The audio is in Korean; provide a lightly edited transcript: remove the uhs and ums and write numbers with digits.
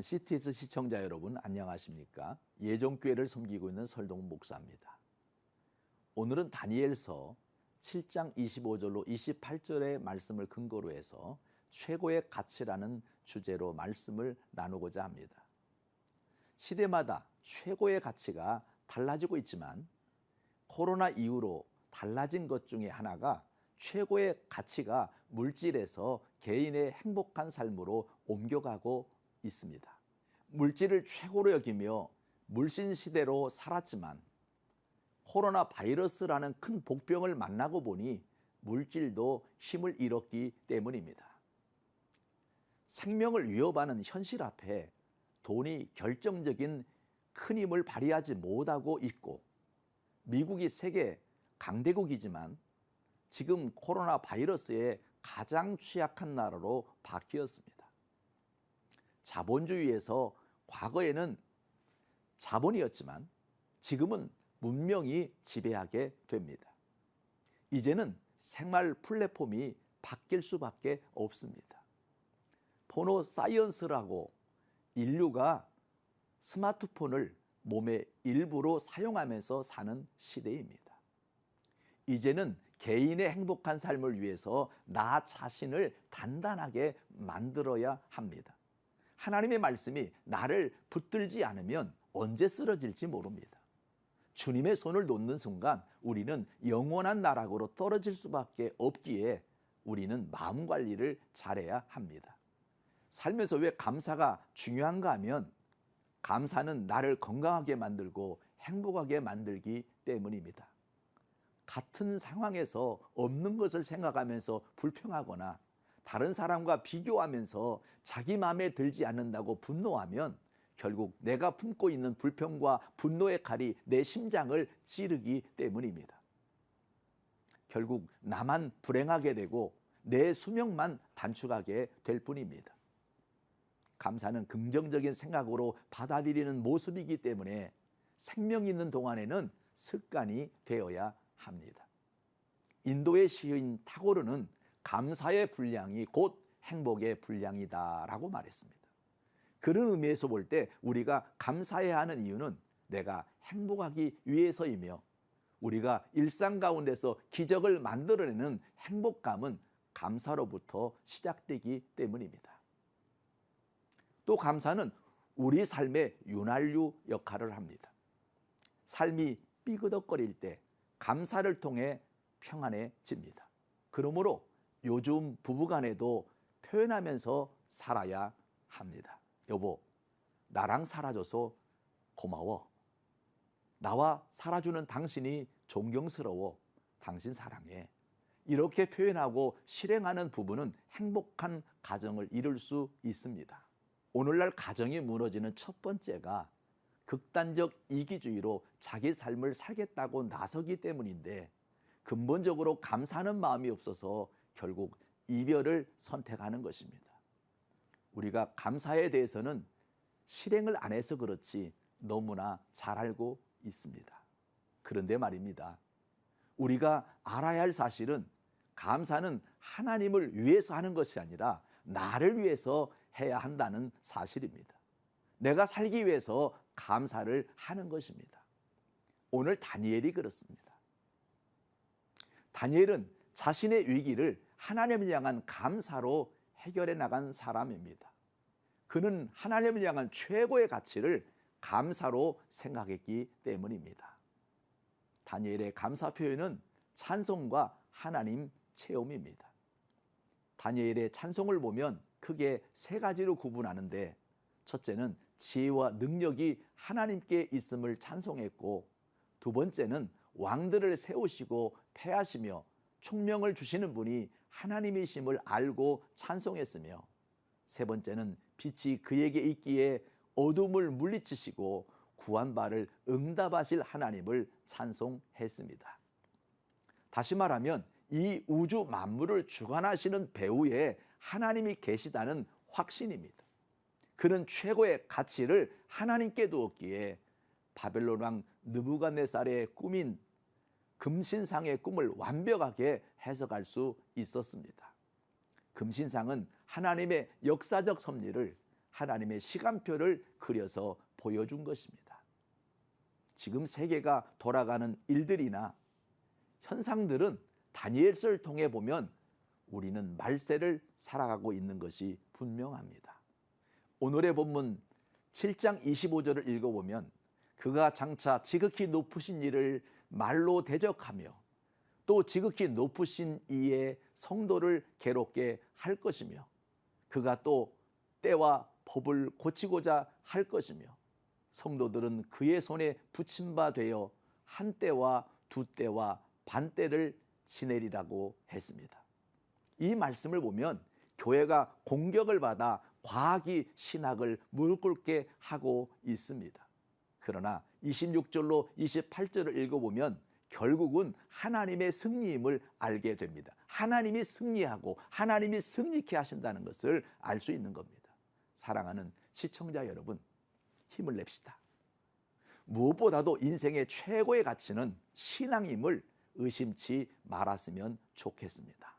CTS 시청자 여러분 안녕하십니까? 예종교회를 섬기고 있는 설동 목사입니다. 오늘은 다니엘서 7장 25절로 28절의 말씀을 근거로 해서 최고의 가치라는 주제로 말씀을 나누고자 합니다. 시대마다 최고의 가치가 달라지고 있지만 코로나 이후로 달라진 것 중에 하나가 최고의 가치가 물질에서 개인의 행복한 삶으로 옮겨가고 있습니다. 물질을 최고로 여기며 물신 시대로 살았지만 코로나 바이러스라는 큰 복병을 만나고 보니 물질도 힘을 잃었기 때문입니다. 생명을 위협하는 현실 앞에 돈이 결정적인 큰 힘을 발휘하지 못하고 있고, 미국이 세계 강대국이지만 지금 코로나 바이러스에 가장 취약한 나라로 바뀌었습니다. 자본주의에서 과거에는 자본이었지만 지금은 문명이 지배하게 됩니다. 이제는 생활 플랫폼이 바뀔 수밖에 없습니다. 포노 사이언스라고 인류가 스마트폰을 몸의 일부로 사용하면서 사는 시대입니다. 이제는 개인의 행복한 삶을 위해서 나 자신을 단단하게 만들어야 합니다. 하나님의 말씀이 나를 붙들지 않으면 언제 쓰러질지 모릅니다. 주님의 손을 놓는 순간 우리는 영원한 나락으로 떨어질 수밖에 없기에 우리는 마음 관리를 잘해야 합니다. 살면서 왜 감사가 중요한가 하면 감사는 나를 건강하게 만들고 행복하게 만들기 때문입니다. 같은 상황에서 없는 것을 생각하면서 불평하거나 다른 사람과 비교하면서 자기 마음에 들지 않는다고 분노하면 결국 내가 품고 있는 불평과 분노의 칼이 내 심장을 찌르기 때문입니다. 결국 나만 불행하게 되고 내 수명만 단축하게 될 뿐입니다. 감사는 긍정적인 생각으로 받아들이는 모습이기 때문에 생명 있는 동안에는 습관이 되어야 합니다. 인도의 시인 타고르는 감사의 분량이 곧 행복의 분량이다라고 말했습니다. 그런 의미에서 볼 때 우리가 감사해야 하는 이유는 내가 행복하기 위해서이며, 우리가 일상 가운데서 기적을 만들어내는 행복감은 감사로부터 시작되기 때문입니다. 또 감사는 우리 삶의 윤활유 역할을 합니다. 삶이 삐그덕거릴 때 감사를 통해 평안해집니다. 그러므로 요즘 부부간에도 표현하면서 살아야 합니다. 여보, 나랑 살아줘서 고마워. 나와 살아주는 당신이 존경스러워. 당신 사랑해. 이렇게 표현하고 실행하는 부부는 행복한 가정을 이룰 수 있습니다. 오늘날 가정이 무너지는 첫 번째가 극단적 이기주의로 자기 삶을 살겠다고 나서기 때문인데, 근본적으로 감사하는 마음이 없어서 결국 이별을 선택하는 것입니다. 우리가 감사에 대해서는 실행을 안 해서 그렇지 너무나 잘 알고 있습니다. 그런데 말입니다, 우리가 알아야 할 사실은 감사는 하나님을 위해서 하는 것이 아니라 나를 위해서 해야 한다는 사실입니다. 내가 살기 위해서 감사를 하는 것입니다. 오늘 다니엘이 그렇습니다. 다니엘은 자신의 위기를 하나님을 향한 감사로 해결해 나간 사람입니다. 그는 하나님을 향한 최고의 가치를 감사로 생각했기 때문입니다. 다니엘의 감사 표현은 찬송과 하나님 체험입니다. 다니엘의 찬송을 보면 크게 세 가지로 구분하는데, 첫째는 지혜와 능력이 하나님께 있음을 찬송했고, 두 번째는 왕들을 세우시고 패하시며 총명을 주시는 분이 하나님이심을 알고 찬송했으며, 세 번째는 빛이 그에게 있기에 어둠을 물리치시고 구한바를 응답하실 하나님을 찬송했습니다. 다시 말하면 이 우주 만물을 주관하시는 배후에 하나님이 계시다는 확신입니다. 그는 최고의 가치를 하나님께 두었기에 바벨론 왕 느부갓네살의 꿈인 금신상의 꿈을 완벽하게 해석할 수 있었습니다. 금신상은 하나님의 역사적 섭리를 하나님의 시간표를 그려서 보여준 것입니다. 지금 세계가 돌아가는 일들이나 현상들은 다니엘서를 통해 보면 우리는 말세를 살아가고 있는 것이 분명합니다. 오늘의 본문 7장 25절을 읽어보면 그가 장차 지극히 높으신 이를 말로 대적하며 또 지극히 높으신 이의 성도를 괴롭게 할 것이며 그가 또 때와 법을 고치고자 할 것이며 성도들은 그의 손에 붙임 바 되어 한 때와 두 때와 반 때를 지내리라고 했습니다. 이 말씀을 보면 교회가 공격을 받아 과학이 신학을 무릎 꿇게 하고 있습니다. 그러나 26절로 28절을 읽어보면 결국은 하나님의 승리임을 알게 됩니다. 하나님이 승리하고 하나님이 승리케 하신다는 것을 알 수 있는 겁니다. 사랑하는 시청자 여러분, 힘을 냅시다. 무엇보다도 인생의 최고의 가치는 신앙임을 의심치 말았으면 좋겠습니다.